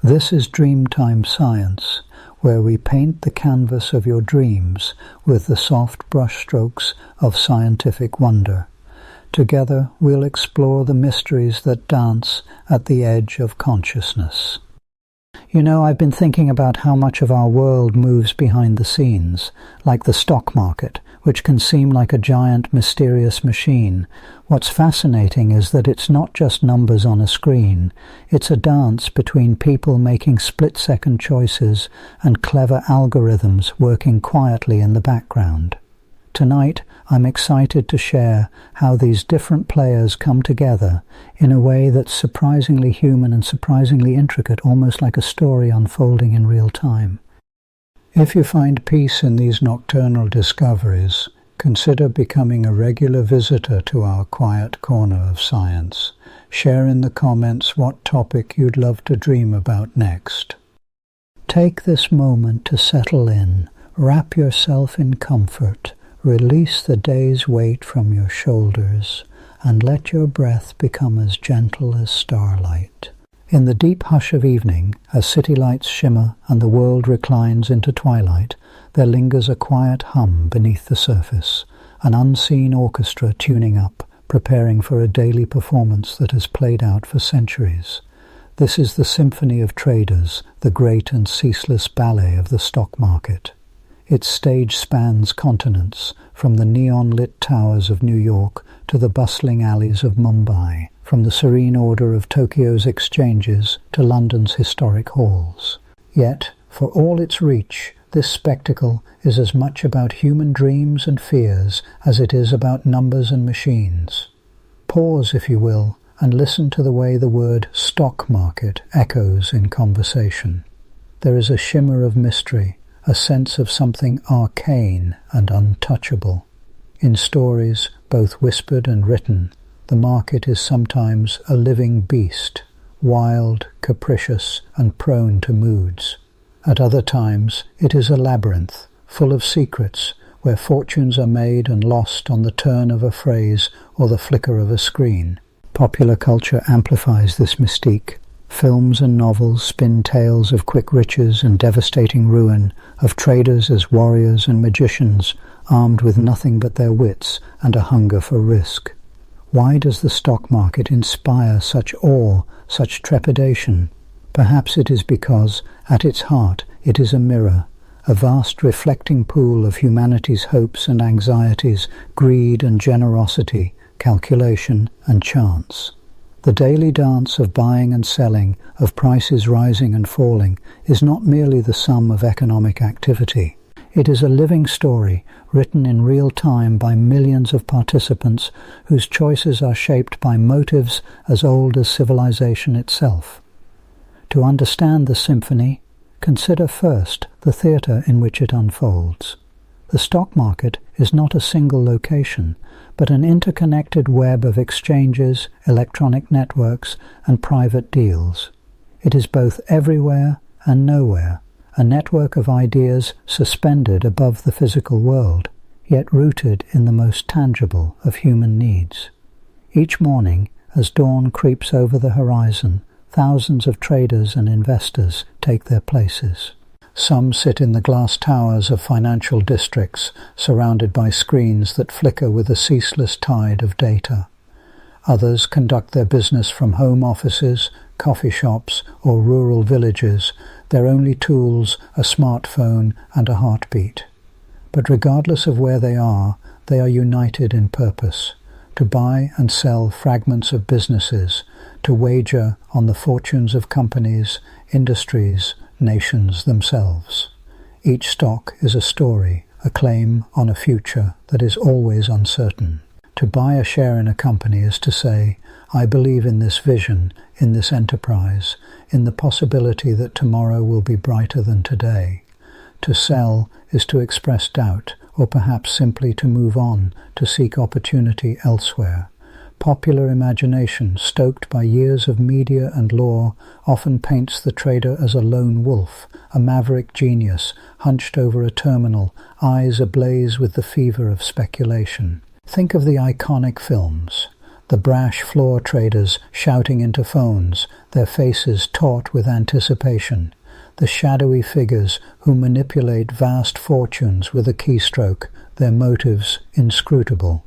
This is Dreamtime Science, where we paint the canvas of your dreams with the soft brushstrokes of scientific wonder. Together we'll explore the mysteries that dance at the edge of consciousness. You know, I've been thinking about how much of our world moves behind the scenes, like the stock market, which can seem like a giant, mysterious machine. What's fascinating is that it's not just numbers on a screen. It's a dance between people making split-second choices and clever algorithms working quietly in the background. Tonight, I'm excited to share how these different players come together in a way that's surprisingly human and surprisingly intricate, almost like a story unfolding in real time. If you find peace in these nocturnal discoveries, consider becoming a regular visitor to our quiet corner of science. Share in the comments what topic you'd love to dream about next. Take this moment to settle in, wrap yourself in comfort, release the day's weight from your shoulders, and let your breath become as gentle as starlight. In the deep hush of evening, as city lights shimmer and the world reclines into twilight, there lingers a quiet hum beneath the surface, an unseen orchestra tuning up, preparing for a daily performance that has played out for centuries. This is the Symphony of Traders, the great and ceaseless ballet of the stock market. Its stage spans continents, from the neon-lit towers of New York to the bustling alleys of Mumbai, from the serene order of Tokyo's exchanges to London's historic halls. Yet, for all its reach, this spectacle is as much about human dreams and fears as it is about numbers and machines. Pause, if you will, and listen to the way the word stock market echoes in conversation. There is a shimmer of mystery, a sense of something arcane and untouchable. In stories, both whispered and written, the market is sometimes a living beast, wild, capricious, and prone to moods. At other times, it is a labyrinth, full of secrets, where fortunes are made and lost on the turn of a phrase or the flicker of a screen. Popular culture amplifies this mystique. Films and novels spin tales of quick riches and devastating ruin, of traders as warriors and magicians, armed with nothing but their wits and a hunger for risk. Why does the stock market inspire such awe, such trepidation? Perhaps it is because, at its heart, it is a mirror, a vast reflecting pool of humanity's hopes and anxieties, greed and generosity, calculation and chance. The daily dance of buying and selling, of prices rising and falling, is not merely the sum of economic activity. It is a living story, written in real time by millions of participants whose choices are shaped by motives as old as civilization itself. To understand the symphony, consider first the theatre in which it unfolds. The stock market is not a single location, but an interconnected web of exchanges, electronic networks, and private deals. It is both everywhere and nowhere, a network of ideas suspended above the physical world, yet rooted in the most tangible of human needs. Each morning, as dawn creeps over the horizon, thousands of traders and investors take their places. Some sit in the glass towers of financial districts, surrounded by screens that flicker with a ceaseless tide of data. Others conduct their business from home offices, coffee shops, or rural villages, their only tools a smartphone and a heartbeat. But regardless of where they are united in purpose, to buy and sell fragments of businesses, to wager on the fortunes of companies, industries, nations themselves. Each stock is a story, a claim on a future that is always uncertain. To buy a share in a company is to say, I believe in this vision, in this enterprise, in the possibility that tomorrow will be brighter than today. To sell is to express doubt, or perhaps simply to move on, to seek opportunity elsewhere. Popular imagination, stoked by years of media and law, often paints the trader as a lone wolf, a maverick genius, hunched over a terminal, eyes ablaze with the fever of speculation. Think of the iconic films. The brash floor traders shouting into phones, their faces taut with anticipation. The shadowy figures who manipulate vast fortunes with a keystroke, their motives inscrutable.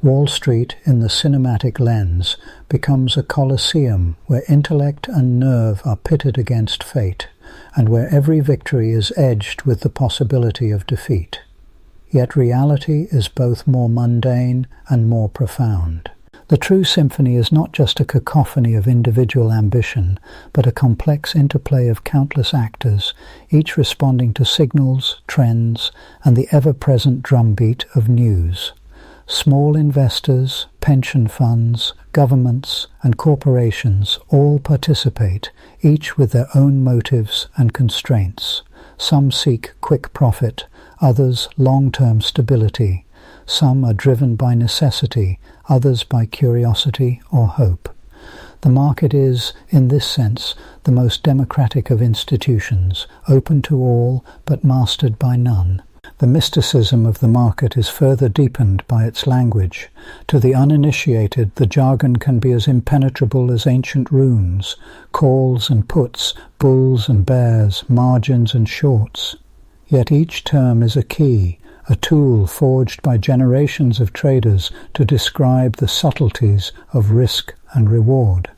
Wall Street, in the cinematic lens, becomes a coliseum where intellect and nerve are pitted against fate, and where every victory is edged with the possibility of defeat. Yet reality is both more mundane and more profound. The true symphony is not just a cacophony of individual ambition, but a complex interplay of countless actors, each responding to signals, trends, and the ever-present drumbeat of news. Small investors, pension funds, governments, and corporations all participate, each with their own motives and constraints. Some seek quick profit, others long-term stability. Some are driven by necessity, others by curiosity or hope. The market is, in this sense, the most democratic of institutions, open to all but mastered by none. The mysticism of the market is further deepened by its language. To the uninitiated, the jargon can be as impenetrable as ancient runes, calls and puts, bulls and bears, margins and shorts. Yet each term is a key, a tool forged by generations of traders to describe the subtleties of risk and reward.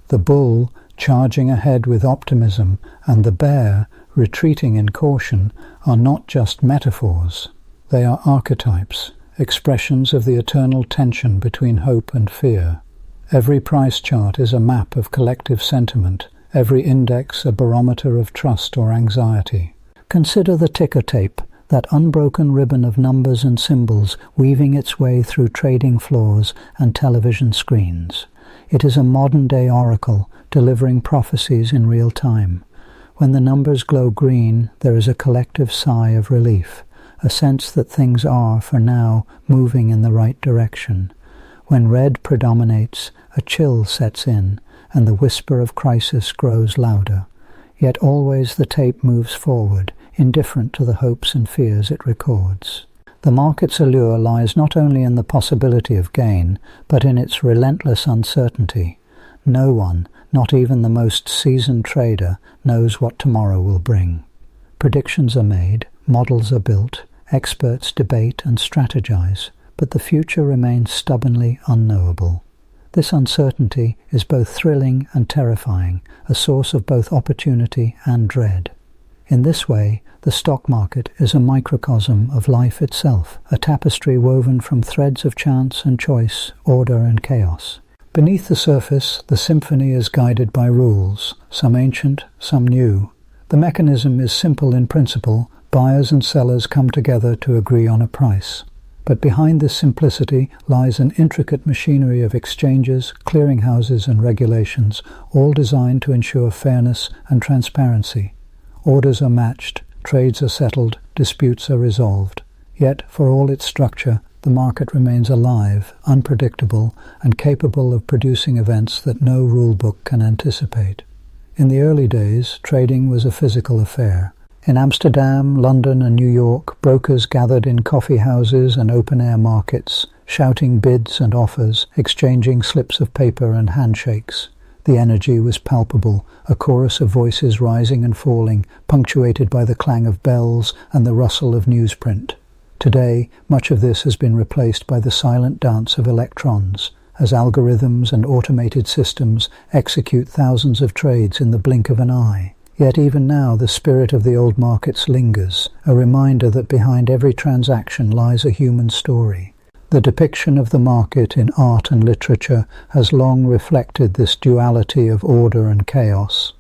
The bull, charging ahead with optimism, and the bear, retreating in caution, are not just metaphors. They are archetypes, expressions of the eternal tension between hope and fear. Every price chart is a map of collective sentiment, every index a barometer of trust or anxiety. Consider the ticker tape, that unbroken ribbon of numbers and symbols weaving its way through trading floors and television screens. It is a modern-day oracle, delivering prophecies in real time. When the numbers glow green, there is a collective sigh of relief, a sense that things are, for now, moving in the right direction. When red predominates, a chill sets in, and the whisper of crisis grows louder. Yet always the tape moves forward, indifferent to the hopes and fears it records. The market's allure lies not only in the possibility of gain, but in its relentless uncertainty. No one, not even the most seasoned trader, knows what tomorrow will bring. Predictions are made, models are built, experts debate and strategize, but the future remains stubbornly unknowable. This uncertainty is both thrilling and terrifying, a source of both opportunity and dread. In this way, the stock market is a microcosm of life itself, a tapestry woven from threads of chance and choice, order and chaos. Beneath the surface, the symphony is guided by rules, some ancient, some new. The mechanism is simple in principle. Buyers and sellers come together to agree on a price. But behind this simplicity lies an intricate machinery of exchanges, clearinghouses and regulations, all designed to ensure fairness and transparency. Orders are matched, trades are settled, disputes are resolved. Yet, for all its structure, the market remains alive, unpredictable, and capable of producing events that no rulebook can anticipate. In the early days, trading was a physical affair. In Amsterdam, London, and New York, brokers gathered in coffee houses and open-air markets, shouting bids and offers, exchanging slips of paper and handshakes. The energy was palpable, a chorus of voices rising and falling, punctuated by the clang of bells and the rustle of newsprint. Today, much of this has been replaced by the silent dance of electrons, as algorithms and automated systems execute thousands of trades in the blink of an eye. Yet even now the spirit of the old markets lingers, a reminder that behind every transaction lies a human story. The depiction of the market in art and literature has long reflected this duality of order and chaos.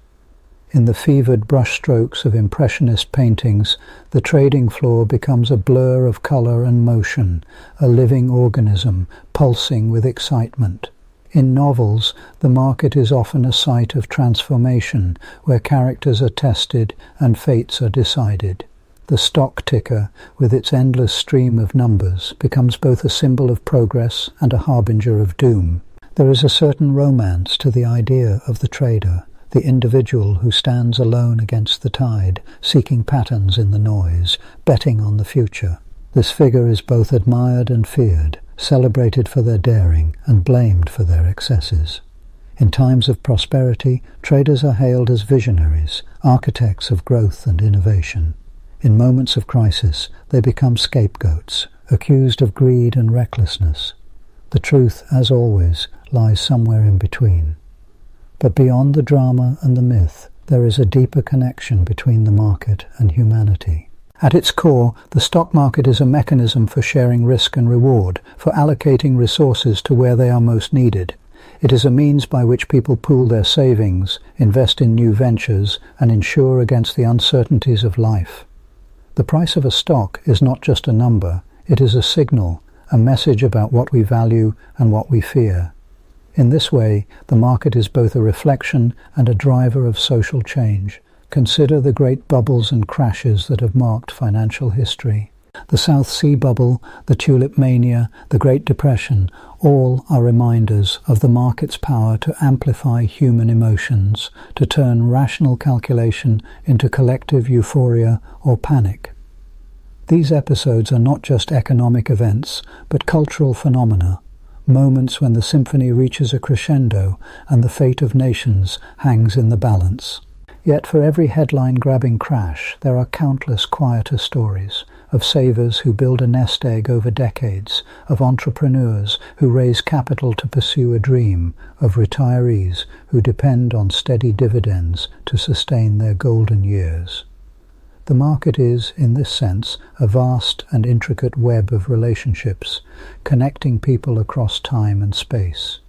In the fevered brushstrokes of Impressionist paintings, the trading floor becomes a blur of color and motion, a living organism, pulsing with excitement. In novels, the market is often a site of transformation, where characters are tested and fates are decided. The stock ticker, with its endless stream of numbers, becomes both a symbol of progress and a harbinger of doom. There is a certain romance to the idea of the trader, the individual who stands alone against the tide, seeking patterns in the noise, betting on the future. This figure is both admired and feared, celebrated for their daring and blamed for their excesses. In times of prosperity, traders are hailed as visionaries, architects of growth and innovation. In moments of crisis, they become scapegoats, accused of greed and recklessness. The truth, as always, lies somewhere in between. But beyond the drama and the myth, there is a deeper connection between the market and humanity. At its core, the stock market is a mechanism for sharing risk and reward, for allocating resources to where they are most needed. It is a means by which people pool their savings, invest in new ventures, and insure against the uncertainties of life. The price of a stock is not just a number, it is a signal, a message about what we value and what we fear. In this way, the market is both a reflection and a driver of social change. Consider the great bubbles and crashes that have marked financial history. The South Sea Bubble, the Tulip Mania, the Great Depression, all are reminders of the market's power to amplify human emotions, to turn rational calculation into collective euphoria or panic. These episodes are not just economic events, but cultural phenomena, moments when the symphony reaches a crescendo and the fate of nations hangs in the balance. Yet for every headline-grabbing crash, there are countless quieter stories of savers who build a nest egg over decades, of entrepreneurs who raise capital to pursue a dream, of retirees who depend on steady dividends to sustain their golden years. The market is, in this sense, a vast and intricate web of relationships, connecting people across time and space.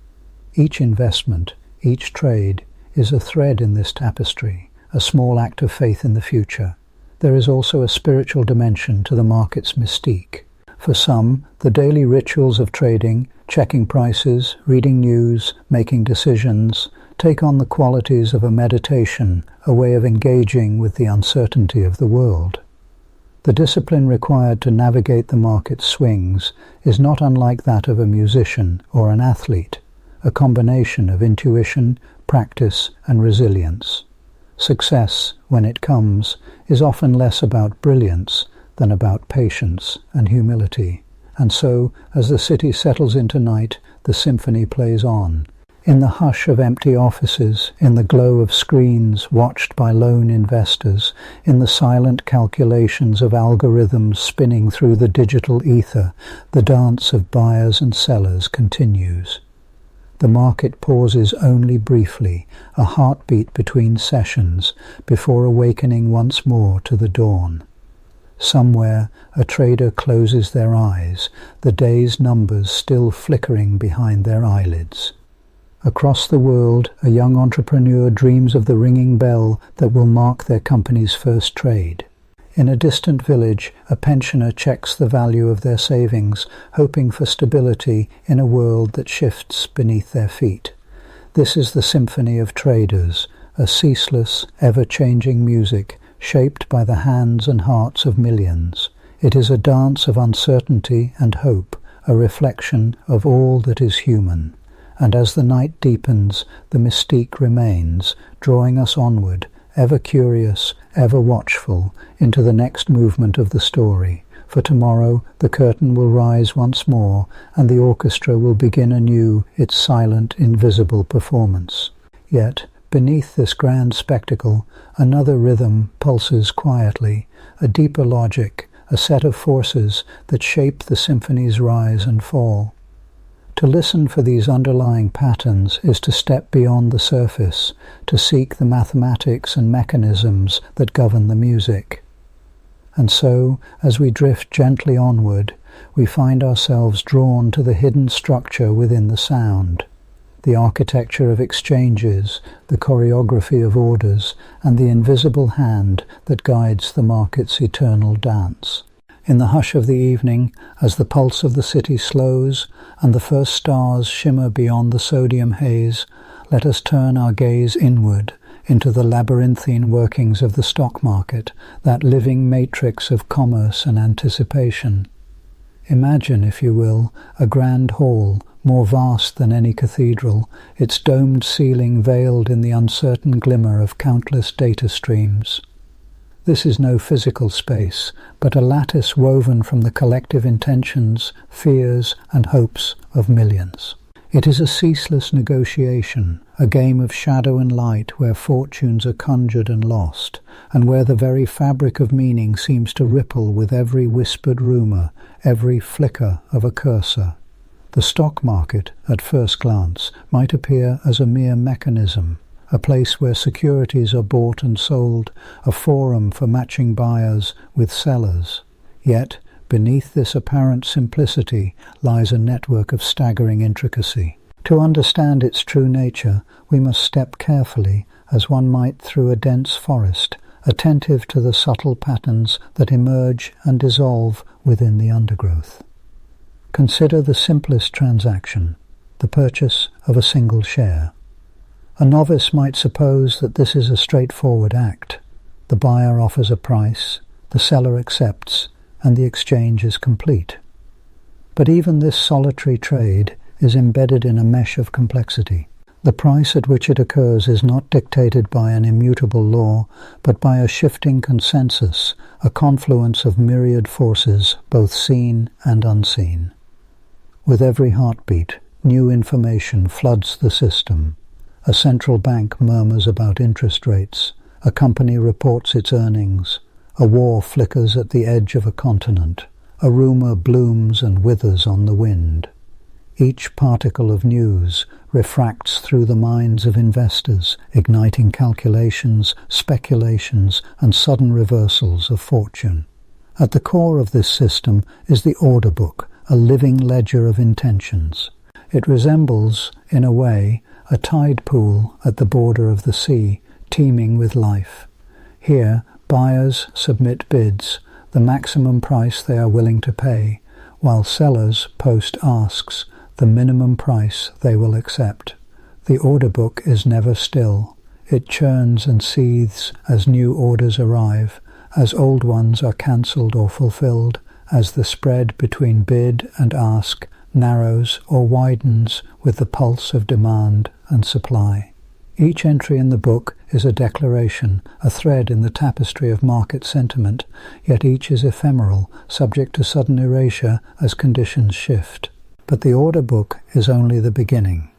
Each investment, each trade, is a thread in this tapestry, a small act of faith in the future. There is also a spiritual dimension to the market's mystique. For some, the daily rituals of trading, checking prices, reading news, making decisions, take on the qualities of a meditation, a way of engaging with the uncertainty of the world. The discipline required to navigate the market's swings is not unlike that of a musician or an athlete, a combination of intuition, practice, and resilience. Success, when it comes, is often less about brilliance than about patience and humility. And so, as the city settles into night, the symphony plays on. In the hush of empty offices, in the glow of screens watched by lone investors, in the silent calculations of algorithms spinning through the digital ether, the dance of buyers and sellers continues. The market pauses only briefly, a heartbeat between sessions, before awakening once more to the dawn. Somewhere, a trader closes their eyes, the day's numbers still flickering behind their eyelids. Across the world, a young entrepreneur dreams of the ringing bell that will mark their company's first trade. In a distant village, a pensioner checks the value of their savings, hoping for stability in a world that shifts beneath their feet. This is the Symphony of Traders, a ceaseless, ever-changing music shaped by the hands and hearts of millions. It is a dance of uncertainty and hope, a reflection of all that is human. And as the night deepens, the mystique remains, drawing us onward, ever curious, ever watchful, into the next movement of the story. For tomorrow the curtain will rise once more, and the orchestra will begin anew its silent, invisible performance. Yet, beneath this grand spectacle, another rhythm pulses quietly, a deeper logic, a set of forces that shape the symphony's rise and fall. To listen for these underlying patterns is to step beyond the surface, to seek the mathematics and mechanisms that govern the music. And so, as we drift gently onward, we find ourselves drawn to the hidden structure within the sound, the architecture of exchanges, the choreography of orders, and the invisible hand that guides the market's eternal dance. In the hush of the evening, as the pulse of the city slows and the first stars shimmer beyond the sodium haze, let us turn our gaze inward into the labyrinthine workings of the stock market, that living matrix of commerce and anticipation. Imagine, if you will, a grand hall, more vast than any cathedral, its domed ceiling veiled in the uncertain glimmer of countless data streams. This is no physical space, but a lattice woven from the collective intentions, fears, and hopes of millions. It is a ceaseless negotiation, a game of shadow and light where fortunes are conjured and lost, and where the very fabric of meaning seems to ripple with every whispered rumour, every flicker of a cursor. The stock market, at first glance, might appear as a mere mechanism, a place where securities are bought and sold, a forum for matching buyers with sellers. Yet, beneath this apparent simplicity lies a network of staggering intricacy. To understand its true nature, we must step carefully, as one might through a dense forest, attentive to the subtle patterns that emerge and dissolve within the undergrowth. Consider the simplest transaction, the purchase of a single share. A novice might suppose that this is a straightforward act. The buyer offers a price, the seller accepts, and the exchange is complete. But even this solitary trade is embedded in a mesh of complexity. The price at which it occurs is not dictated by an immutable law, but by a shifting consensus, a confluence of myriad forces, both seen and unseen. With every heartbeat, new information floods the system. A central bank murmurs about interest rates, a company reports its earnings, a war flickers at the edge of a continent, a rumor blooms and withers on the wind. Each particle of news refracts through the minds of investors, igniting calculations, speculations, and sudden reversals of fortune. At the core of this system is the order book, a living ledger of intentions. It resembles, in a way, a tide pool at the border of the sea, teeming with life. Here, buyers submit bids, the maximum price they are willing to pay, while sellers post asks, the minimum price they will accept. The order book is never still. It churns and seethes as new orders arrive, as old ones are cancelled or fulfilled, as the spread between bid and ask narrows or widens with the pulse of demand and supply. Each entry in the book is a declaration, a thread in the tapestry of market sentiment, yet each is ephemeral, subject to sudden erasure as conditions shift. But the order book is only the beginning.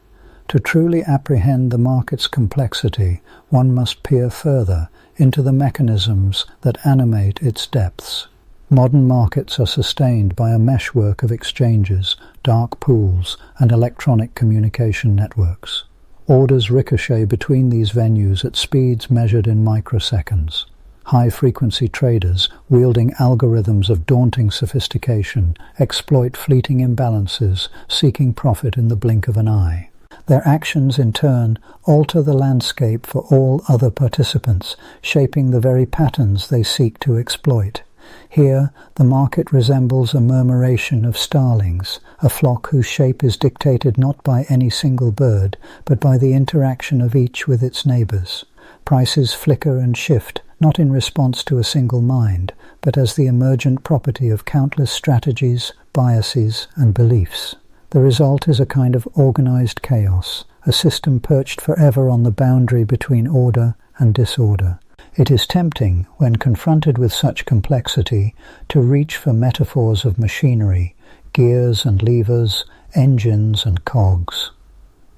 To truly apprehend the market's complexity, one must peer further into the mechanisms that animate its depths. Modern markets are sustained by a meshwork of exchanges, dark pools, and electronic communication networks. Orders ricochet between these venues at speeds measured in microseconds. High-frequency traders, wielding algorithms of daunting sophistication, exploit fleeting imbalances, seeking profit in the blink of an eye. Their actions, in turn, alter the landscape for all other participants, shaping the very patterns they seek to exploit. Here, the market resembles a murmuration of starlings, a flock whose shape is dictated not by any single bird, but by the interaction of each with its neighbours. Prices flicker and shift, not in response to a single mind, but as the emergent property of countless strategies, biases, and beliefs. The result is a kind of organized chaos, a system perched forever on the boundary between order and disorder. It is tempting, when confronted with such complexity, to reach for metaphors of machinery, gears and levers, engines and cogs.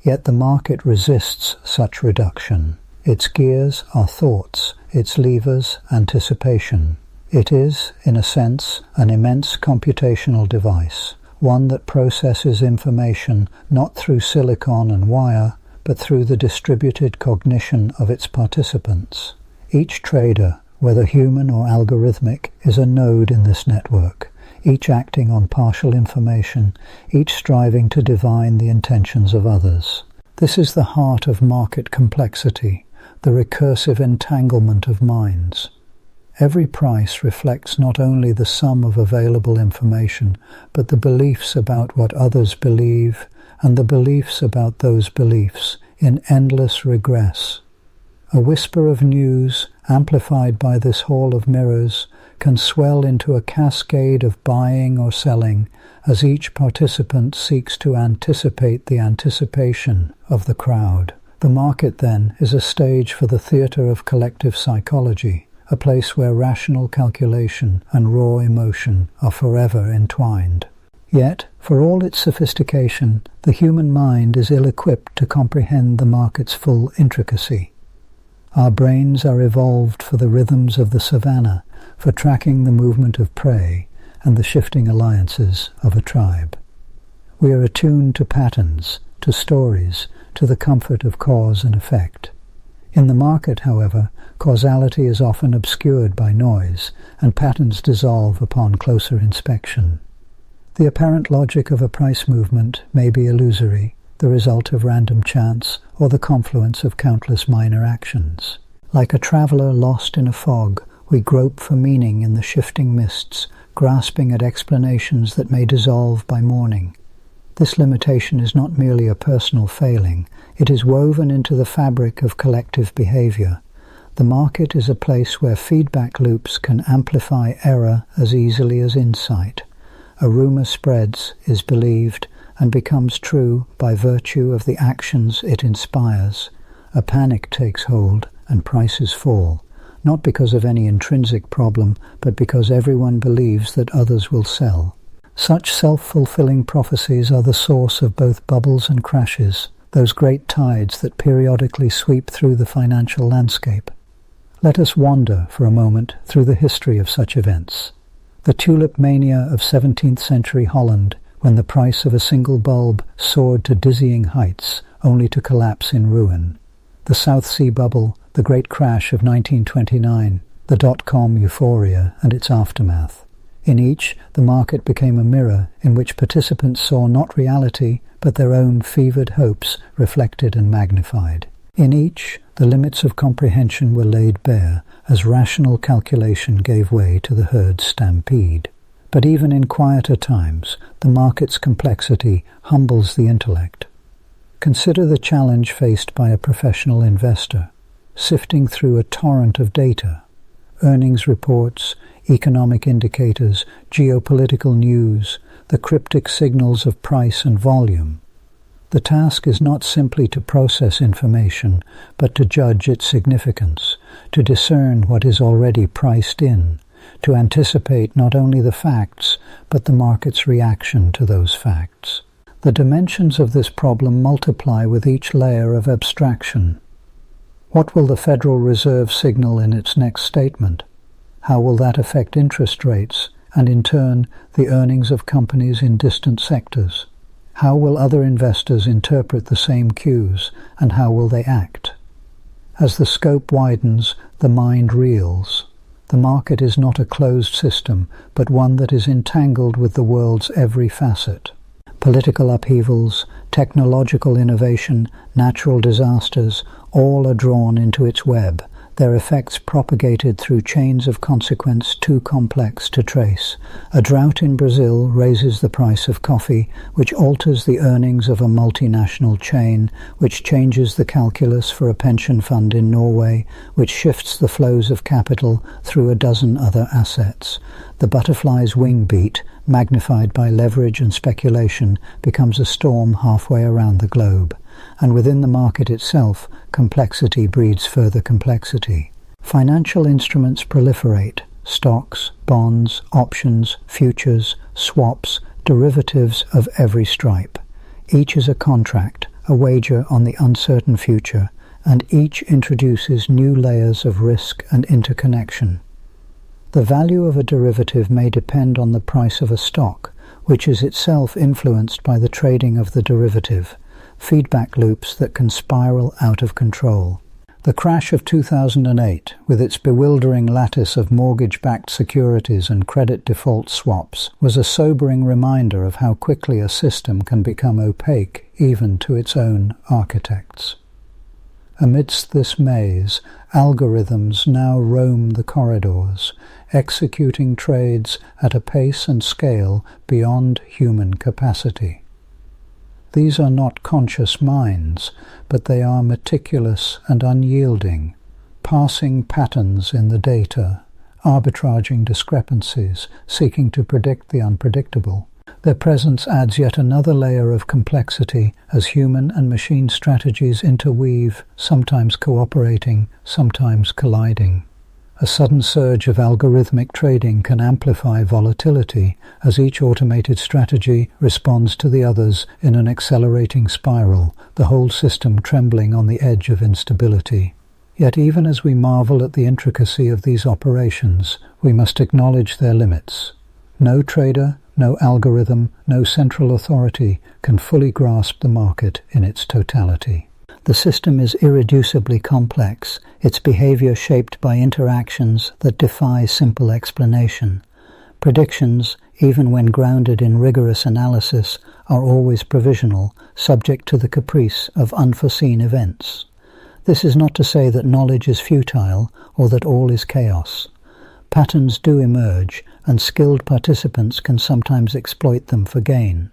Yet the market resists such reduction. Its gears are thoughts, its levers anticipation. It is, in a sense, an immense computational device, one that processes information not through silicon and wire, but through the distributed cognition of its participants. Each trader, whether human or algorithmic, is a node in this network, each acting on partial information, each striving to divine the intentions of others. This is the heart of market complexity, the recursive entanglement of minds. Every price reflects not only the sum of available information, but the beliefs about what others believe, and the beliefs about those beliefs in endless regress. A whisper of news, amplified by this hall of mirrors, can swell into a cascade of buying or selling as each participant seeks to anticipate the anticipation of the crowd. The market, then, is a stage for the theatre of collective psychology, a place where rational calculation and raw emotion are forever entwined. Yet, for all its sophistication, the human mind is ill-equipped to comprehend the market's full intricacy. Our brains are evolved for the rhythms of the savannah, for tracking the movement of prey and the shifting alliances of a tribe. We are attuned to patterns, to stories, to the comfort of cause and effect. In the market, however, causality is often obscured by noise, and patterns dissolve upon closer inspection. The apparent logic of a price movement may be illusory, the result of random chance or the confluence of countless minor actions. Like a traveller lost in a fog, we grope for meaning in the shifting mists, grasping at explanations that may dissolve by morning. This limitation is not merely a personal failing, it is woven into the fabric of collective behavior. The market is a place where feedback loops can amplify error as easily as insight. A rumor spreads, is believed, and becomes true by virtue of the actions it inspires. A panic takes hold, and prices fall, not because of any intrinsic problem, but because everyone believes that others will sell. Such self-fulfilling prophecies are the source of both bubbles and crashes, those great tides that periodically sweep through the financial landscape. Let us wander for a moment through the history of such events. The tulip mania of 17th century Holland, when the price of a single bulb soared to dizzying heights, only to collapse in ruin. The South Sea bubble, the great crash of 1929, the dot-com euphoria and its aftermath. In each, the market became a mirror in which participants saw not reality, but their own fevered hopes reflected and magnified. In each, the limits of comprehension were laid bare, as rational calculation gave way to the herd's stampede. But even in quieter times, the market's complexity humbles the intellect. Consider the challenge faced by a professional investor, sifting through a torrent of data, earnings reports, economic indicators, geopolitical news, the cryptic signals of price and volume. The task is not simply to process information, but to judge its significance, to discern what is already priced in, to anticipate not only the facts, but the market's reaction to those facts. The dimensions of this problem multiply with each layer of abstraction. What will the Federal Reserve signal in its next statement? How will that affect interest rates, and in turn, the earnings of companies in distant sectors? How will other investors interpret the same cues, and how will they act? As the scope widens, the mind reels. The market is not a closed system, but one that is entangled with the world's every facet. Political upheavals, technological innovation, natural disasters, all are drawn into its web, their effects propagated through chains of consequence too complex to trace. A drought in Brazil raises the price of coffee, which alters the earnings of a multinational chain, which changes the calculus for a pension fund in Norway, which shifts the flows of capital through a dozen other assets. The butterfly's wing beat, magnified by leverage and speculation, becomes a storm halfway around the globe. And within the market itself, complexity breeds further complexity. Financial instruments proliferate: stocks, bonds, options, futures, swaps, derivatives of every stripe. Each is a contract, a wager on the uncertain future, and each introduces new layers of risk and interconnection. The value of a derivative may depend on the price of a stock, which is itself influenced by the trading of the derivative. Feedback loops that can spiral out of control. The crash of 2008, with its bewildering lattice of mortgage-backed securities and credit default swaps, was a sobering reminder of how quickly a system can become opaque even to its own architects. Amidst this maze, algorithms now roam the corridors, executing trades at a pace and scale beyond human capacity. These are not conscious minds, but they are meticulous and unyielding, parsing patterns in the data, arbitraging discrepancies, seeking to predict the unpredictable. Their presence adds yet another layer of complexity as human and machine strategies interweave, sometimes cooperating, sometimes colliding. A sudden surge of algorithmic trading can amplify volatility as each automated strategy responds to the others in an accelerating spiral, the whole system trembling on the edge of instability. Yet even as we marvel at the intricacy of these operations, we must acknowledge their limits. No trader, no algorithm, no central authority can fully grasp the market in its totality. The system is irreducibly complex, its behavior shaped by interactions that defy simple explanation. Predictions, even when grounded in rigorous analysis, are always provisional, subject to the caprice of unforeseen events. This is not to say that knowledge is futile or that all is chaos. Patterns do emerge, and skilled participants can sometimes exploit them for gain.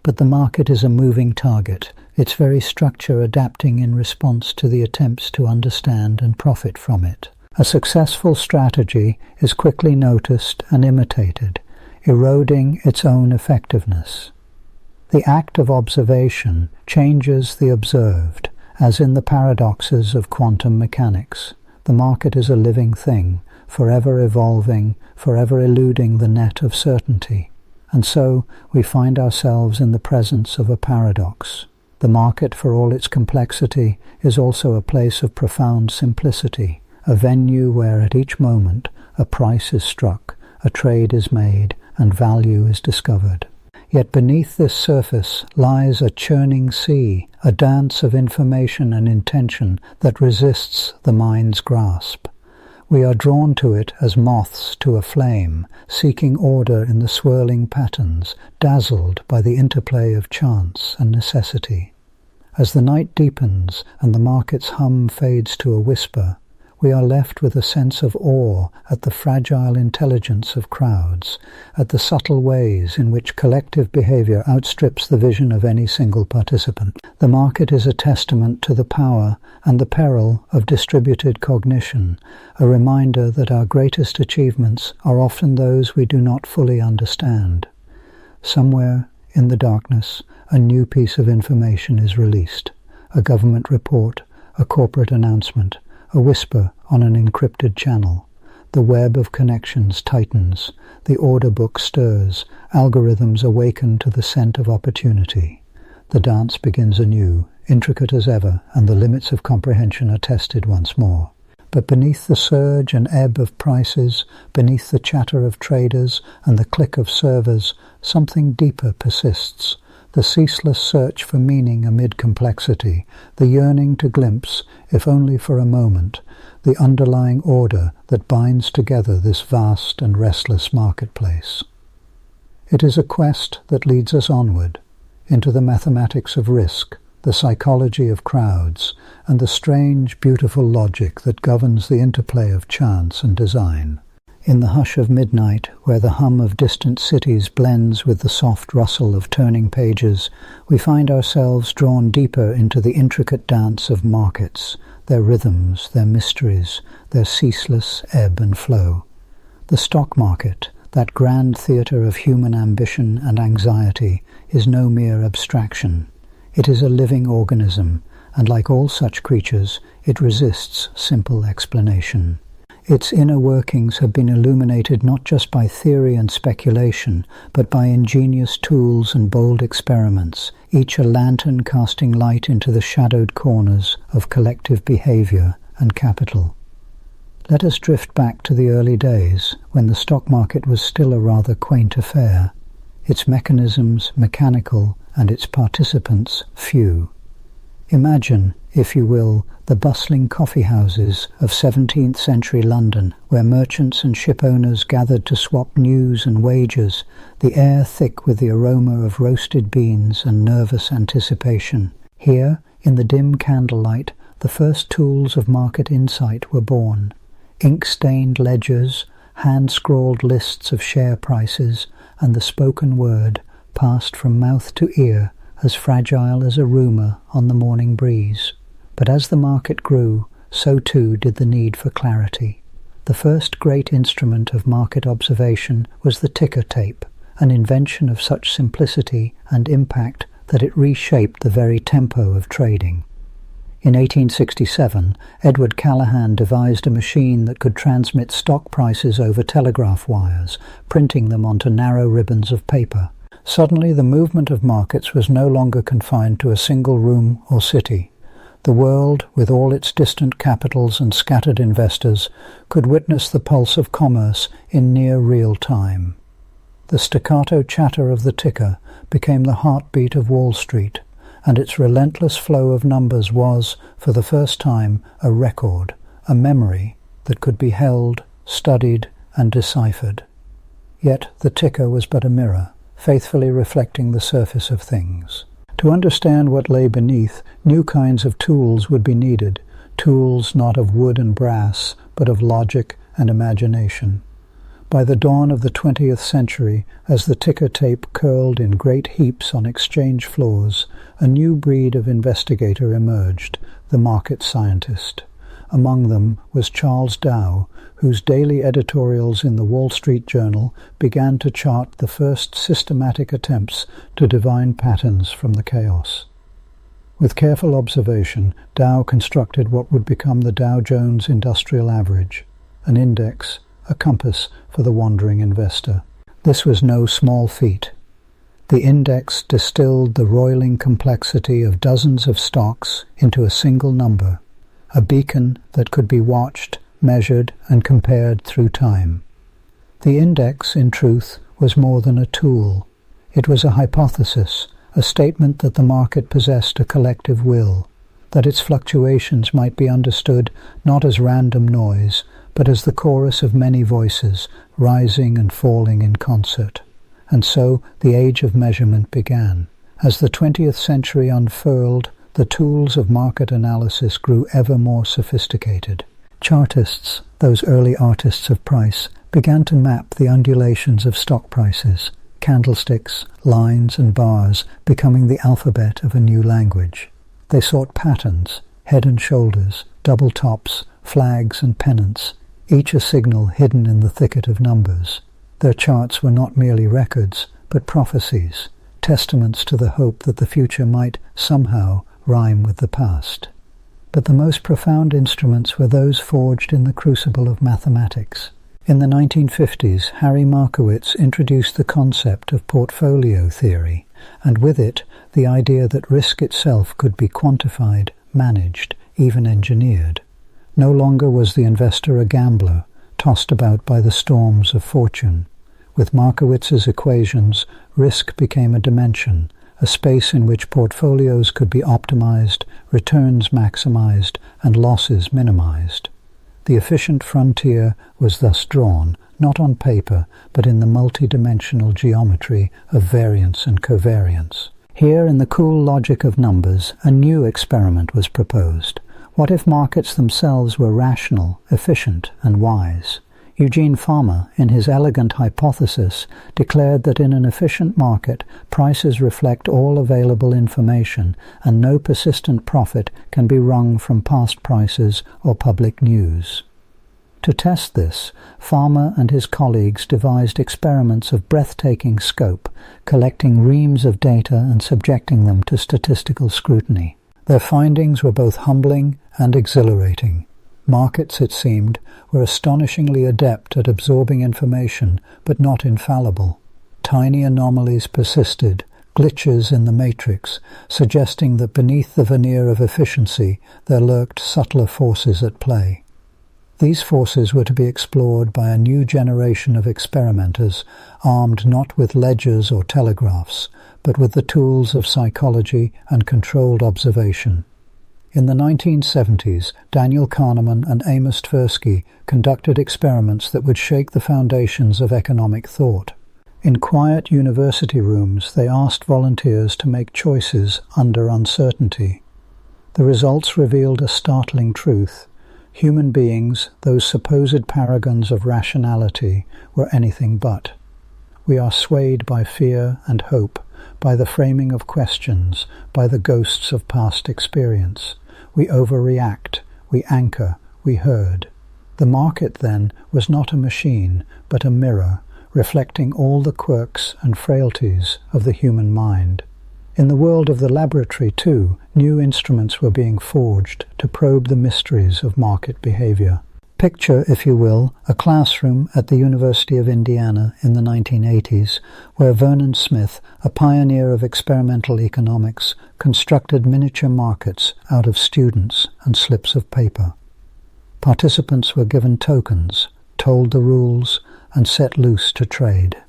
But the market is a moving target, its very structure adapting in response to the attempts to understand and profit from it. A successful strategy is quickly noticed and imitated, eroding its own effectiveness. The act of observation changes the observed, as in the paradoxes of quantum mechanics. The market is a living thing, forever evolving, forever eluding the net of certainty. And so we find ourselves in the presence of a paradox. The market, for all its complexity, is also a place of profound simplicity, a venue where at each moment a price is struck, a trade is made, and value is discovered. Yet beneath this surface lies a churning sea, a dance of information and intention that resists the mind's grasp. We are drawn to it as moths to a flame, seeking order in the swirling patterns, dazzled by the interplay of chance and necessity. As the night deepens and the market's hum fades to a whisper, we are left with a sense of awe at the fragile intelligence of crowds, at the subtle ways in which collective behavior outstrips the vision of any single participant. The market is a testament to the power and the peril of distributed cognition, a reminder that our greatest achievements are often those we do not fully understand. Somewhere in the darkness, a new piece of information is released, a government report, a corporate announcement, a whisper on an encrypted channel. The web of connections tightens, the order book stirs, algorithms awaken to the scent of opportunity. The dance begins anew, intricate as ever, and the limits of comprehension are tested once more. But beneath the surge and ebb of prices, beneath the chatter of traders and the click of servers, something deeper persists. The ceaseless search for meaning amid complexity, the yearning to glimpse, if only for a moment, the underlying order that binds together this vast and restless marketplace. It is a quest that leads us onward, into the mathematics of risk, the psychology of crowds, and the strange, beautiful logic that governs the interplay of chance and design. In the hush of midnight, where the hum of distant cities blends with the soft rustle of turning pages, we find ourselves drawn deeper into the intricate dance of markets, their rhythms, their mysteries, their ceaseless ebb and flow. The stock market, that grand theatre of human ambition and anxiety, is no mere abstraction. It is a living organism, and like all such creatures, it resists simple explanation. Its inner workings have been illuminated not just by theory and speculation, but by ingenious tools and bold experiments, each a lantern casting light into the shadowed corners of collective behavior and capital. Let us drift back to the early days, when the stock market was still a rather quaint affair, its mechanisms mechanical and its participants few. Imagine, if you will, the bustling coffee houses of 17th century London, where merchants and ship owners gathered to swap news and wagers, the air thick with the aroma of roasted beans and nervous anticipation. Here, in the dim candlelight, the first tools of market insight were born. Ink-stained ledgers, hand-scrawled lists of share prices, and the spoken word, passed from mouth to ear, as fragile as a rumour on the morning breeze. But as the market grew, so too did the need for clarity. The first great instrument of market observation was the ticker tape, an invention of such simplicity and impact that it reshaped the very tempo of trading. In 1867, Edward Callahan devised a machine that could transmit stock prices over telegraph wires, printing them onto narrow ribbons of paper. Suddenly, the movement of markets was no longer confined to a single room or city. The world, with all its distant capitals and scattered investors, could witness the pulse of commerce in near real time. The staccato chatter of the ticker became the heartbeat of Wall Street, and its relentless flow of numbers was, for the first time, a record, a memory that could be held, studied, and deciphered. Yet the ticker was but a mirror, faithfully reflecting the surface of things. To understand what lay beneath, new kinds of tools would be needed, tools not of wood and brass, but of logic and imagination. By the dawn of the 20th century, as the ticker tape curled in great heaps on exchange floors, a new breed of investigator emerged, the market scientist. Among them was Charles Dow, whose daily editorials in the Wall Street Journal began to chart the first systematic attempts to divine patterns from the chaos. With careful observation, Dow constructed what would become the Dow Jones Industrial Average, an index, a compass for the wandering investor. This was no small feat. The index distilled the roiling complexity of dozens of stocks into a single number, a beacon that could be watched, measured, and compared through time. The index, in truth, was more than a tool. It was a hypothesis, a statement that the market possessed a collective will, that its fluctuations might be understood not as random noise, but as the chorus of many voices, rising and falling in concert. And so the age of measurement began. As the 20th century unfurled, the tools of market analysis grew ever more sophisticated. Chartists, those early artists of price, began to map the undulations of stock prices, candlesticks, lines, and bars becoming the alphabet of a new language. They sought patterns, head and shoulders, double tops, flags, and pennants, each a signal hidden in the thicket of numbers. Their charts were not merely records, but prophecies, testaments to the hope that the future might, somehow, rhyme with the past. But the most profound instruments were those forged in the crucible of mathematics. In the 1950s, Harry Markowitz introduced the concept of portfolio theory, and with it, the idea that risk itself could be quantified, managed, even engineered. No longer was the investor a gambler, tossed about by the storms of fortune. With Markowitz's equations, risk became a dimension, a space in which portfolios could be optimized, returns maximized, and losses minimized. The efficient frontier was thus drawn, not on paper, but in the multidimensional geometry of variance and covariance. Here, in the cool logic of numbers, a new experiment was proposed. What if markets themselves were rational, efficient, and wise? Eugene Fama, in his elegant hypothesis, declared that in an efficient market, prices reflect all available information, and no persistent profit can be wrung from past prices or public news. To test this, Fama and his colleagues devised experiments of breathtaking scope, collecting reams of data and subjecting them to statistical scrutiny. Their findings were both humbling and exhilarating. Markets, it seemed, were astonishingly adept at absorbing information, but not infallible. Tiny anomalies persisted, glitches in the matrix, suggesting that beneath the veneer of efficiency there lurked subtler forces at play. These forces were to be explored by a new generation of experimenters, armed not with ledgers or telegraphs, but with the tools of psychology and controlled observation. In the 1970s, Daniel Kahneman and Amos Tversky conducted experiments that would shake the foundations of economic thought. In quiet university rooms, they asked volunteers to make choices under uncertainty. The results revealed a startling truth. Human beings, those supposed paragons of rationality, were anything but. We are swayed by fear and hope, by the framing of questions, by the ghosts of past experience. We overreact, we anchor, we herd. The market, then, was not a machine, but a mirror, reflecting all the quirks and frailties of the human mind. In the world of the laboratory, too, new instruments were being forged to probe the mysteries of market behavior. Picture, if you will, a classroom at the University of Indiana in the 1980s, where Vernon Smith, a pioneer of experimental economics, constructed miniature markets out of students and slips of paper. Participants were given tokens, told the rules, and set loose to trade.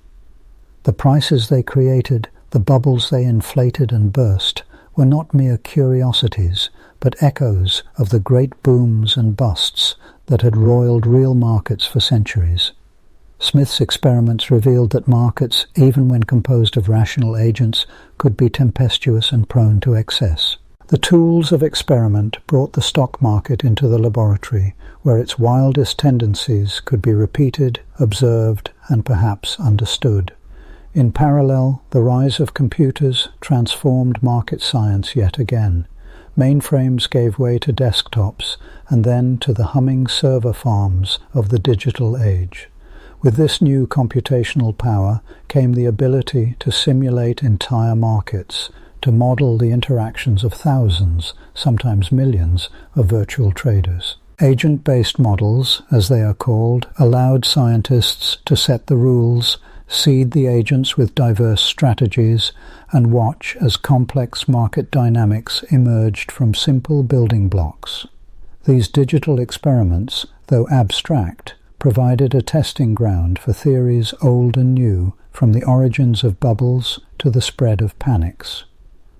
The prices they created, the bubbles they inflated and burst, were not mere curiosities, but echoes of the great booms and busts that had roiled real markets for centuries. Smith's experiments revealed that markets, even when composed of rational agents, could be tempestuous and prone to excess. The tools of experiment brought the stock market into the laboratory, where its wildest tendencies could be repeated, observed, and perhaps understood. In parallel, the rise of computers transformed market science yet again. Mainframes gave way to desktops, and then to the humming server farms of the digital age. With this new computational power came the ability to simulate entire markets, to model the interactions of thousands, sometimes millions, of virtual traders. Agent-based models, as they are called, allowed scientists to set the rules, seed the agents with diverse strategies, and watch as complex market dynamics emerged from simple building blocks. These digital experiments, though abstract, provided a testing ground for theories old and new, from the origins of bubbles to the spread of panics.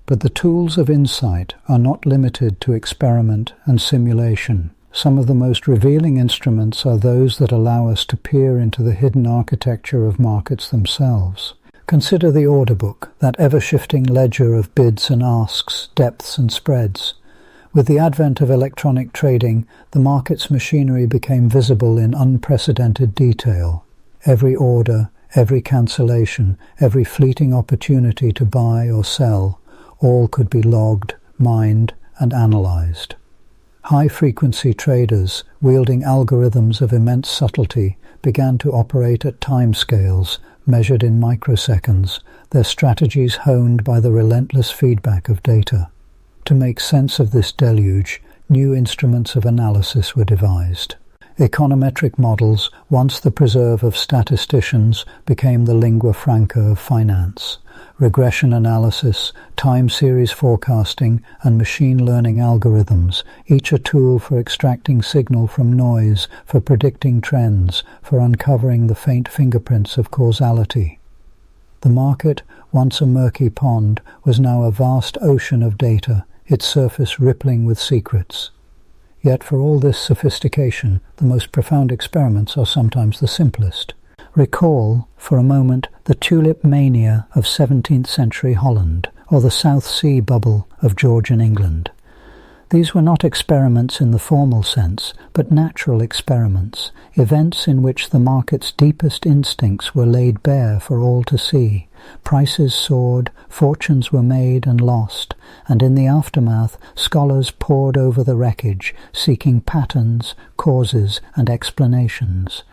But the tools of insight are not limited to experiment and simulation. Some of the most revealing instruments are those that allow us to peer into the hidden architecture of markets themselves. Consider the order book, that ever-shifting ledger of bids and asks, depths and spreads. With the advent of electronic trading, the market's machinery became visible in unprecedented detail. Every order, every cancellation, every fleeting opportunity to buy or sell, all could be logged, mined, and analyzed. High-frequency traders, wielding algorithms of immense subtlety, began to operate at timescales measured in microseconds, their strategies honed by the relentless feedback of data. To make sense of this deluge, new instruments of analysis were devised. Econometric models, once the preserve of statisticians, became the lingua franca of finance. Regression analysis, time series forecasting, and machine learning algorithms, each a tool for extracting signal from noise, for predicting trends, for uncovering the faint fingerprints of causality. The market, once a murky pond, was now a vast ocean of data, its surface rippling with secrets. Yet for all this sophistication, the most profound experiments are sometimes the simplest. Recall, for a moment, the tulip mania of 17th century Holland, or the South Sea bubble of Georgian England. These were not experiments in the formal sense, but natural experiments, events in which the market's deepest instincts were laid bare for all to see. Prices soared, fortunes were made and lost, and in the aftermath scholars pored over the wreckage, seeking patterns, causes, and explanations.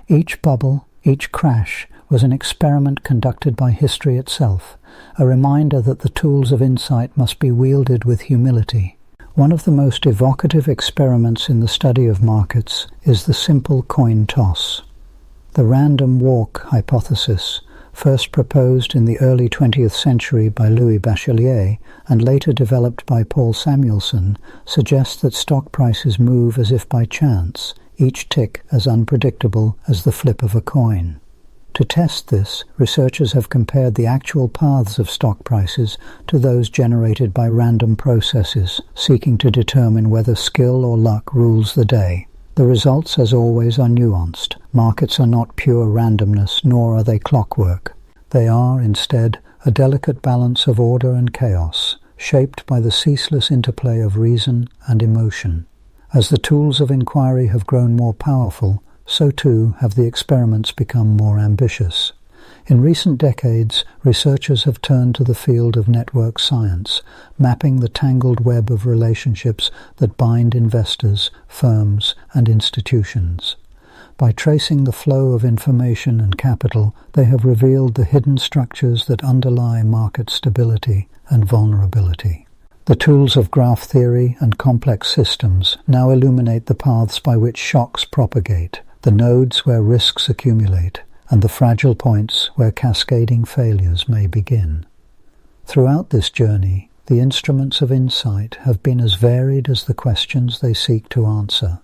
Each bubble, each crash, was an experiment conducted by history itself, a reminder that the tools of insight must be wielded with humility. One of the most evocative experiments in the study of markets is the simple coin toss. The random walk hypothesis, first proposed in the early 20th century by Louis Bachelier and later developed by Paul Samuelson, suggests that stock prices move as if by chance, each tick as unpredictable as the flip of a coin. To test this, researchers have compared the actual paths of stock prices to those generated by random processes, seeking to determine whether skill or luck rules the day. The results, as always, are nuanced. Markets are not pure randomness, nor are they clockwork. They are, instead, a delicate balance of order and chaos, shaped by the ceaseless interplay of reason and emotion. As the tools of inquiry have grown more powerful, so too have the experiments become more ambitious. In recent decades, researchers have turned to the field of network science, mapping the tangled web of relationships that bind investors, firms, and institutions. By tracing the flow of information and capital, they have revealed the hidden structures that underlie market stability and vulnerability. The tools of graph theory and complex systems now illuminate the paths by which shocks propagate, the nodes where risks accumulate, and the fragile points where cascading failures may begin. Throughout this journey, the instruments of insight have been as varied as the questions they seek to answer.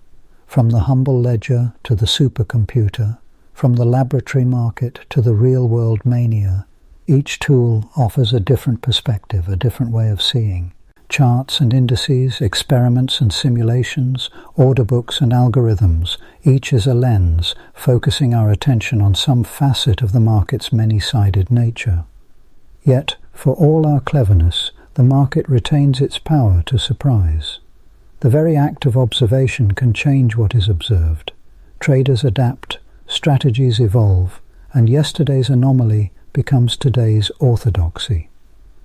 From the humble ledger to the supercomputer, from the laboratory market to the real-world mania, each tool offers a different perspective, a different way of seeing. Charts and indices, experiments and simulations, order books and algorithms, each is a lens, focusing our attention on some facet of the market's many-sided nature. Yet, for all our cleverness, the market retains its power to surprise. The very act of observation can change what is observed. Traders adapt, strategies evolve, and yesterday's anomaly becomes today's orthodoxy.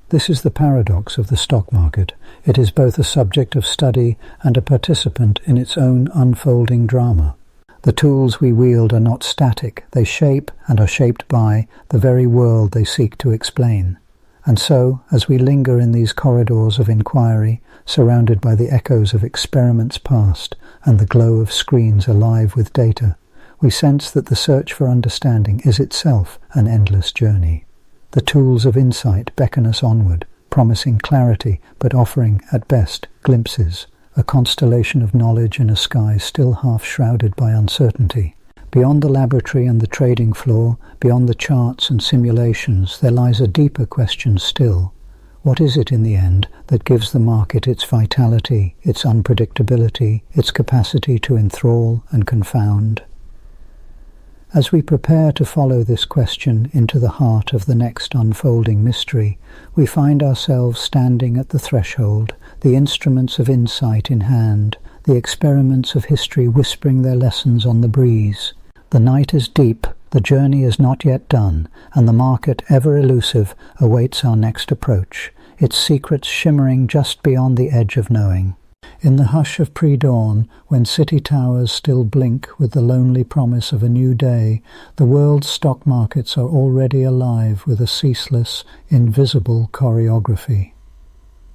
This is the paradox of the stock market. It is both a subject of study and a participant in its own unfolding drama. The tools we wield are not static. They shape and are shaped by the very world they seek to explain. And so, as we linger in these corridors of inquiry, surrounded by the echoes of experiments past and the glow of screens alive with data, we sense that the search for understanding is itself an endless journey. The tools of insight beckon us onward, promising clarity but offering, at best, glimpses, a constellation of knowledge in a sky still half shrouded by uncertainty. Beyond the laboratory and the trading floor, beyond the charts and simulations, there lies a deeper question still. What is it in the end that gives the market its vitality, its unpredictability, its capacity to enthrall and confound? As we prepare to follow this question into the heart of the next unfolding mystery, we find ourselves standing at the threshold, the instruments of insight in hand, the experiments of history whispering their lessons on the breeze. The night is deep, the journey is not yet done, and the market, ever elusive, awaits our next approach, its secrets shimmering just beyond the edge of knowing. In the hush of pre-dawn, when city towers still blink with the lonely promise of a new day, the world's stock markets are already alive with a ceaseless, invisible choreography.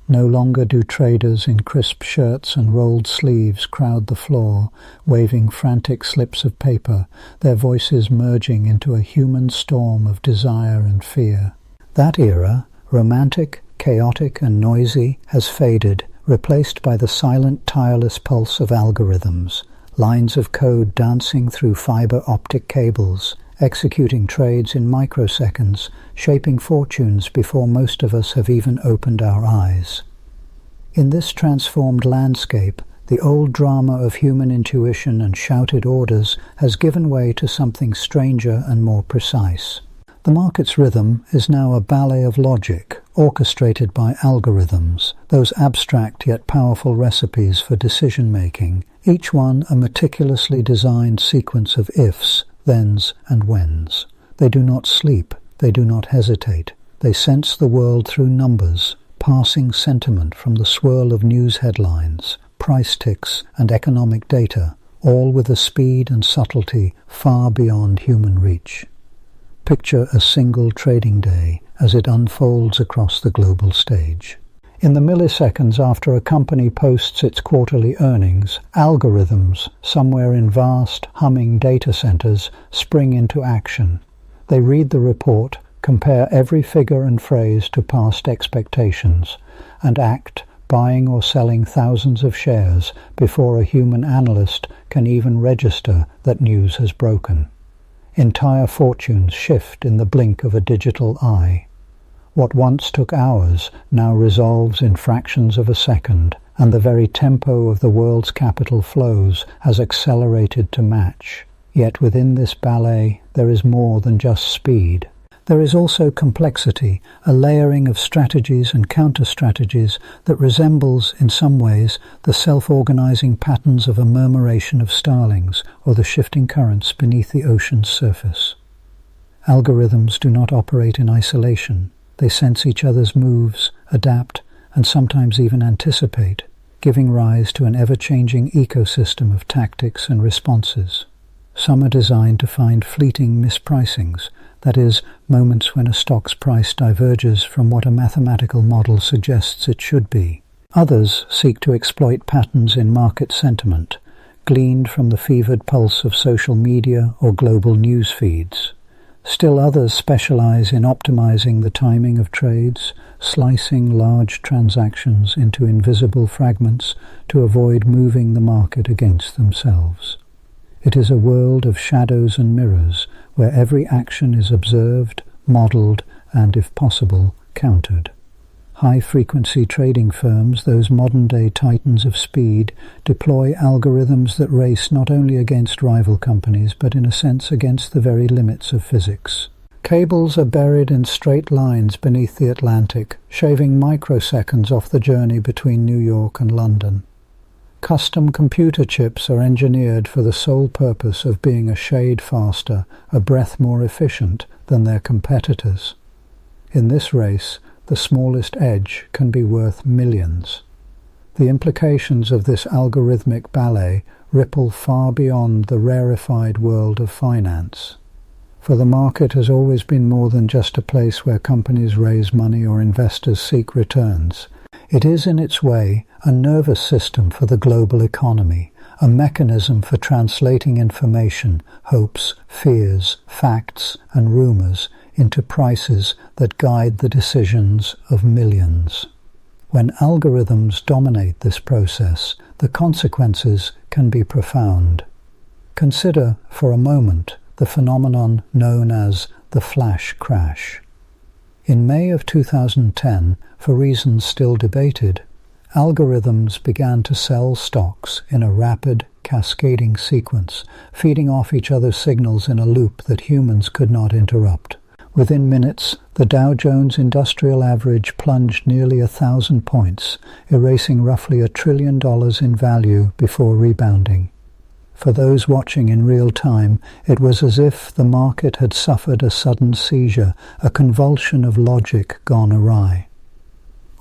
No longer do traders in crisp shirts and rolled sleeves crowd the floor, waving frantic slips of paper, their voices merging into a human storm of desire and fear. That era, romantic, chaotic and noisy, has faded, replaced by the silent, tireless pulse of algorithms, lines of code dancing through fiber optic cables, executing trades in microseconds, shaping fortunes before most of us have even opened our eyes. In this transformed landscape, the old drama of human intuition and shouted orders has given way to something stranger and more precise. The market's rhythm is now a ballet of logic, orchestrated by algorithms, those abstract yet powerful recipes for decision-making, each one a meticulously designed sequence of ifs, thens, and whens. They do not sleep, they do not hesitate. They sense the world through numbers, parsing sentiment from the swirl of news headlines, price ticks, and economic data, all with a speed and subtlety far beyond human reach. Picture a single trading day as it unfolds across the global stage. In the milliseconds after a company posts its quarterly earnings, algorithms, somewhere in vast, humming data centers, spring into action. They read the report, compare every figure and phrase to past expectations, and act, buying or selling thousands of shares before a human analyst can even register that news has broken. Entire fortunes shift in the blink of a digital eye. What once took hours now resolves in fractions of a second, and the very tempo of the world's capital flows has accelerated to match. Yet within this ballet there is more than just speed. There is also complexity, a layering of strategies and counter-strategies that resembles, in some ways, the self-organizing patterns of a murmuration of starlings or the shifting currents beneath the ocean's surface. Algorithms do not operate in isolation. They sense each other's moves, adapt, and sometimes even anticipate, giving rise to an ever-changing ecosystem of tactics and responses. Some are designed to find fleeting mispricings, that is, moments when a stock's price diverges from what a mathematical model suggests it should be. Others seek to exploit patterns in market sentiment, gleaned from the fevered pulse of social media or global news feeds. Still others specialize in optimizing the timing of trades, slicing large transactions into invisible fragments to avoid moving the market against themselves. It is a world of shadows and mirrors, where every action is observed, modeled, and, if possible, countered. High-frequency trading firms, those modern-day titans of speed, deploy algorithms that race not only against rival companies, but in a sense against the very limits of physics. Cables are buried in straight lines beneath the Atlantic, shaving microseconds off the journey between New York and London. Custom computer chips are engineered for the sole purpose of being a shade faster, a breath more efficient than their competitors. In this race, the smallest edge can be worth millions. The implications of this algorithmic ballet ripple far beyond the rarefied world of finance. For the market has always been more than just a place where companies raise money or investors seek returns. It is, in its way, a nervous system for the global economy, a mechanism for translating information, hopes, fears, facts, and rumors into prices that guide the decisions of millions. When algorithms dominate this process, the consequences can be profound. Consider, for a moment, the phenomenon known as the flash crash. In May of 2010, for reasons still debated, algorithms began to sell stocks in a rapid, cascading sequence, feeding off each other's signals in a loop that humans could not interrupt. Within minutes, the Dow Jones Industrial Average plunged nearly 1,000 points, erasing roughly $1 trillion in value before rebounding. For those watching in real time, it was as if the market had suffered a sudden seizure, a convulsion of logic gone awry.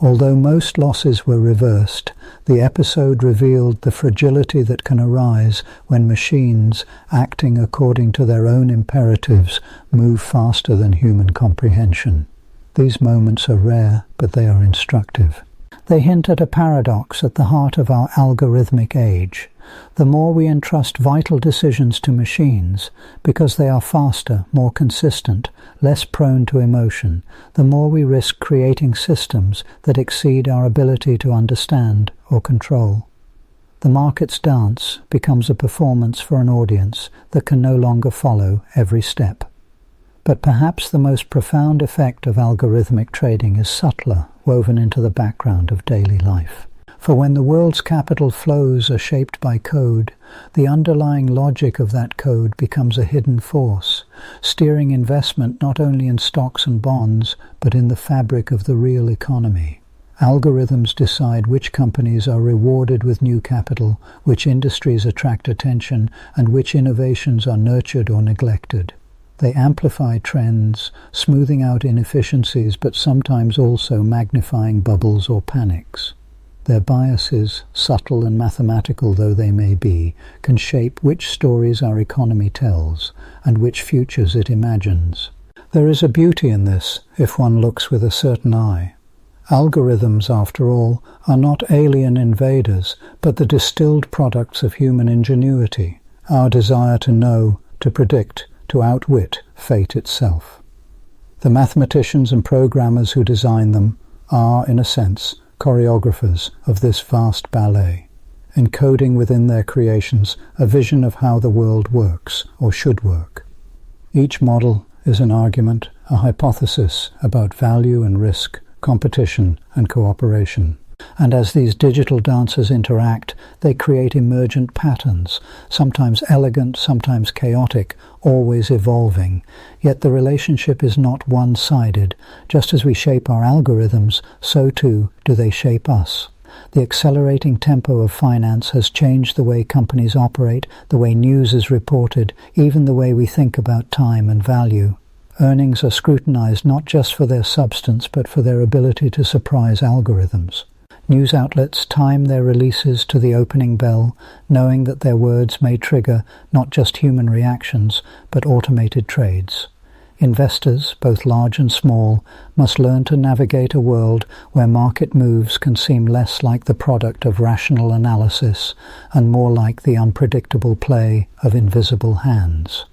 Although most losses were reversed, the episode revealed the fragility that can arise when machines, acting according to their own imperatives, move faster than human comprehension. These moments are rare, but they are instructive. They hint at a paradox at the heart of our algorithmic age. The more we entrust vital decisions to machines, because they are faster, more consistent, less prone to emotion, the more we risk creating systems that exceed our ability to understand or control. The market's dance becomes a performance for an audience that can no longer follow every step. But perhaps the most profound effect of algorithmic trading is subtler, woven into the background of daily life. For when the world's capital flows are shaped by code, the underlying logic of that code becomes a hidden force, steering investment not only in stocks and bonds, but in the fabric of the real economy. Algorithms decide which companies are rewarded with new capital, which industries attract attention, and which innovations are nurtured or neglected. They amplify trends, smoothing out inefficiencies, but sometimes also magnifying bubbles or panics. Their biases, subtle and mathematical though they may be, can shape which stories our economy tells and which futures it imagines. There is a beauty in this, if one looks with a certain eye. Algorithms, after all, are not alien invaders, but the distilled products of human ingenuity, our desire to know, to predict, to outwit fate itself. The mathematicians and programmers who design them are, in a sense, choreographers of this vast ballet, encoding within their creations a vision of how the world works, or should work. Each model is an argument, a hypothesis about value and risk, competition and cooperation. And as these digital dancers interact, they create emergent patterns, sometimes elegant, sometimes chaotic, always evolving. Yet the relationship is not one-sided. Just as we shape our algorithms, so too do they shape us. The accelerating tempo of finance has changed the way companies operate, the way news is reported, even the way we think about time and value. Earnings are scrutinized not just for their substance, but for their ability to surprise algorithms. News outlets time their releases to the opening bell, knowing that their words may trigger not just human reactions, but automated trades. Investors, both large and small, must learn to navigate a world where market moves can seem less like the product of rational analysis and more like the unpredictable play of invisible hands.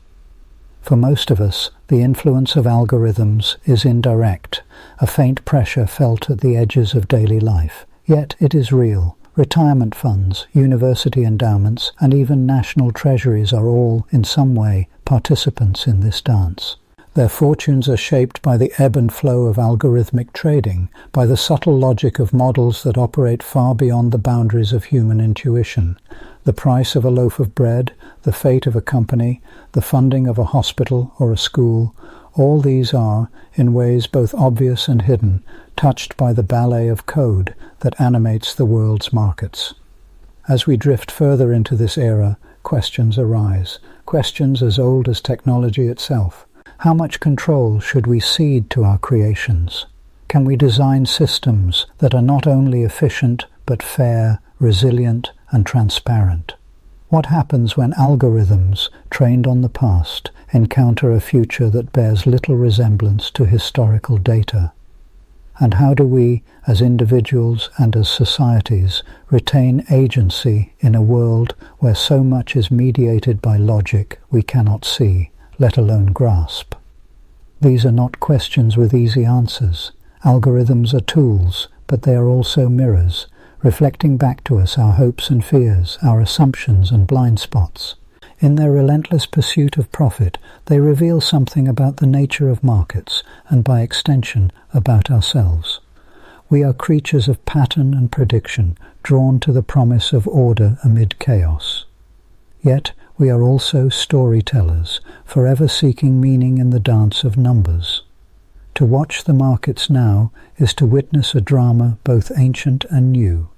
For most of us, the influence of algorithms is indirect, a faint pressure felt at the edges of daily life. Yet it is real. Retirement funds, university endowments, and even national treasuries are all, in some way, participants in this dance. Their fortunes are shaped by the ebb and flow of algorithmic trading, by the subtle logic of models that operate far beyond the boundaries of human intuition. The price of a loaf of bread, the fate of a company, the funding of a hospital or a school, all these are, in ways both obvious and hidden, touched by the ballet of code that animates the world's markets. As we drift further into this era, questions arise, questions as old as technology itself. How much control should we cede to our creations? Can we design systems that are not only efficient but fair, resilient, and transparent? What happens when algorithms, trained on the past, encounter a future that bears little resemblance to historical data? And how do we, as individuals and as societies, retain agency in a world where so much is mediated by logic we cannot see, let alone grasp? These are not questions with easy answers. Algorithms are tools, but they are also mirrors, reflecting back to us our hopes and fears, our assumptions and blind spots. In their relentless pursuit of profit, they reveal something about the nature of markets, and by extension, about ourselves. We are creatures of pattern and prediction, drawn to the promise of order amid chaos. Yet, we are also storytellers, forever seeking meaning in the dance of numbers. To watch the markets now is to witness a drama both ancient and new.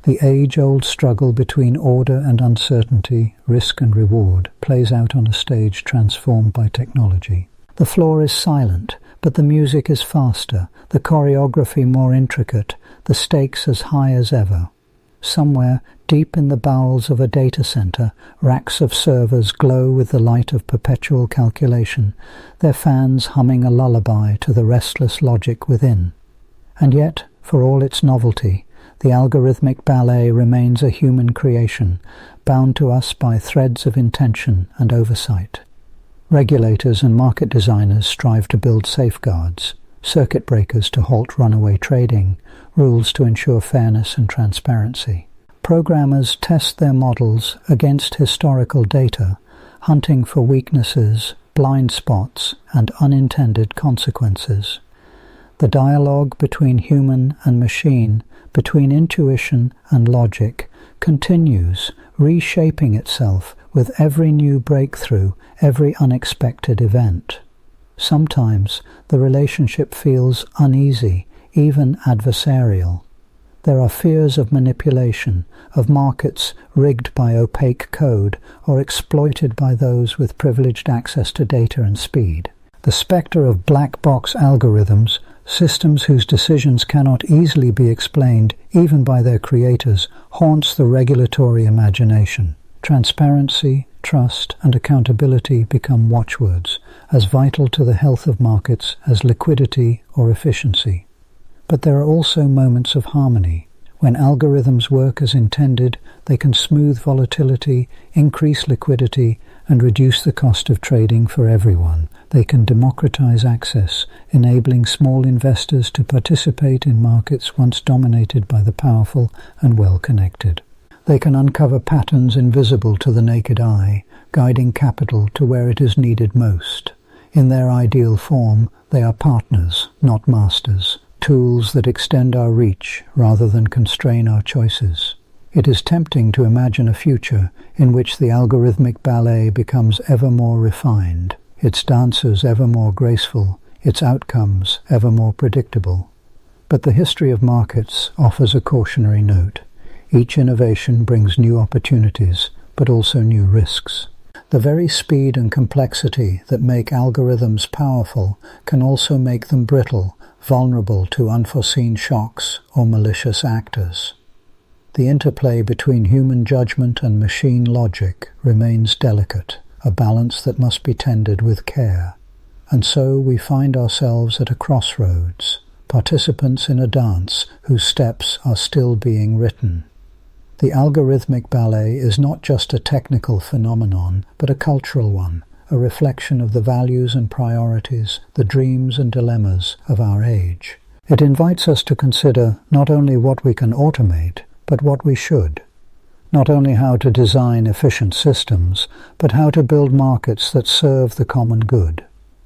The age-old struggle between order and uncertainty, risk and reward, plays out on a stage transformed by technology. The floor is silent, but the music is faster, the choreography more intricate, the stakes as high as ever. Somewhere, deep in the bowels of a data center, racks of servers glow with the light of perpetual calculation, their fans humming a lullaby to the restless logic within. And yet, for all its novelty, the algorithmic ballet remains a human creation, bound to us by threads of intention and oversight. Regulators and market designers strive to build safeguards, circuit breakers to halt runaway trading, rules to ensure fairness and transparency. Programmers test their models against historical data, hunting for weaknesses, blind spots, and unintended consequences. The dialogue between human and machine, between intuition and logic, continues, reshaping itself with every new breakthrough, every unexpected event. Sometimes the relationship feels uneasy, even adversarial. There are fears of manipulation, of markets rigged by opaque code or exploited by those with privileged access to data and speed. The spectre of black box algorithms, systems whose decisions cannot easily be explained even by their creators, haunts the regulatory imagination. Transparency, trust, and accountability become watchwords, as vital to the health of markets as liquidity or efficiency. But there are also moments of harmony. When algorithms work as intended, they can smooth volatility, increase liquidity, and reduce the cost of trading for everyone. They can democratize access, enabling small investors to participate in markets once dominated by the powerful and well-connected. They can uncover patterns invisible to the naked eye, guiding capital to where it is needed most. In their ideal form, they are partners, not masters, tools that extend our reach rather than constrain our choices. It is tempting to imagine a future in which the algorithmic ballet becomes ever more refined, its dancers ever more graceful, its outcomes ever more predictable. But the history of markets offers a cautionary note. Each innovation brings new opportunities, but also new risks. The very speed and complexity that make algorithms powerful can also make them brittle, vulnerable to unforeseen shocks or malicious actors. The interplay between human judgment and machine logic remains delicate, a balance that must be tended with care. And so we find ourselves at a crossroads, participants in a dance whose steps are still being written. The algorithmic ballet is not just a technical phenomenon, but a cultural one, a reflection of the values and priorities, the dreams and dilemmas of our age. It invites us to consider not only what we can automate, but what we should. Not only how to design efficient systems, but how to build markets that serve the common good.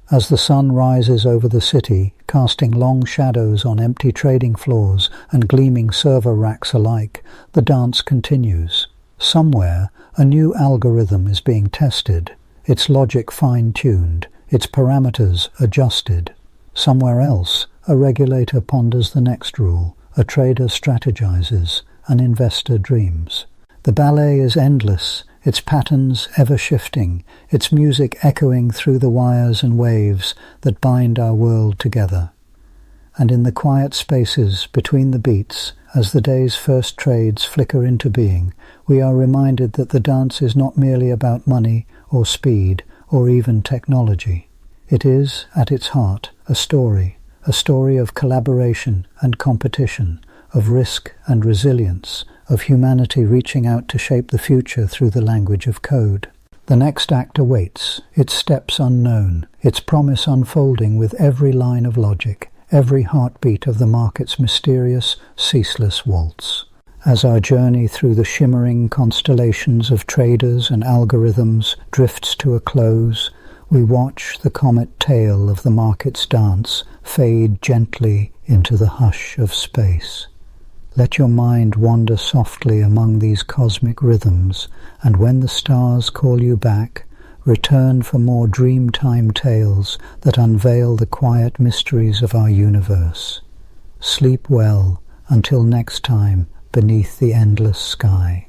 As the sun rises over the city, casting long shadows on empty trading floors and gleaming server racks alike, the dance continues. Somewhere, a new algorithm is being tested, its logic fine-tuned, its parameters adjusted. Somewhere else, a regulator ponders the next rule, a trader strategizes, an investor dreams. The ballet is endless, its patterns ever-shifting, its music echoing through the wires and waves that bind our world together. And in the quiet spaces between the beats, as the day's first trades flicker into being, we are reminded that the dance is not merely about money or speed or even technology. It is, at its heart, a story of collaboration and competition, of risk and resilience, of humanity reaching out to shape the future through the language of code. The next act awaits, its steps unknown, its promise unfolding with every line of logic, every heartbeat of the market's mysterious, ceaseless waltz. As our journey through the shimmering constellations of traders and algorithms drifts to a close, we watch the comet tail of the market's dance fade gently into the hush of space. Let your mind wander softly among these cosmic rhythms, and when the stars call you back, return for more dreamtime tales that unveil the quiet mysteries of our universe. Sleep well until next time beneath the endless sky.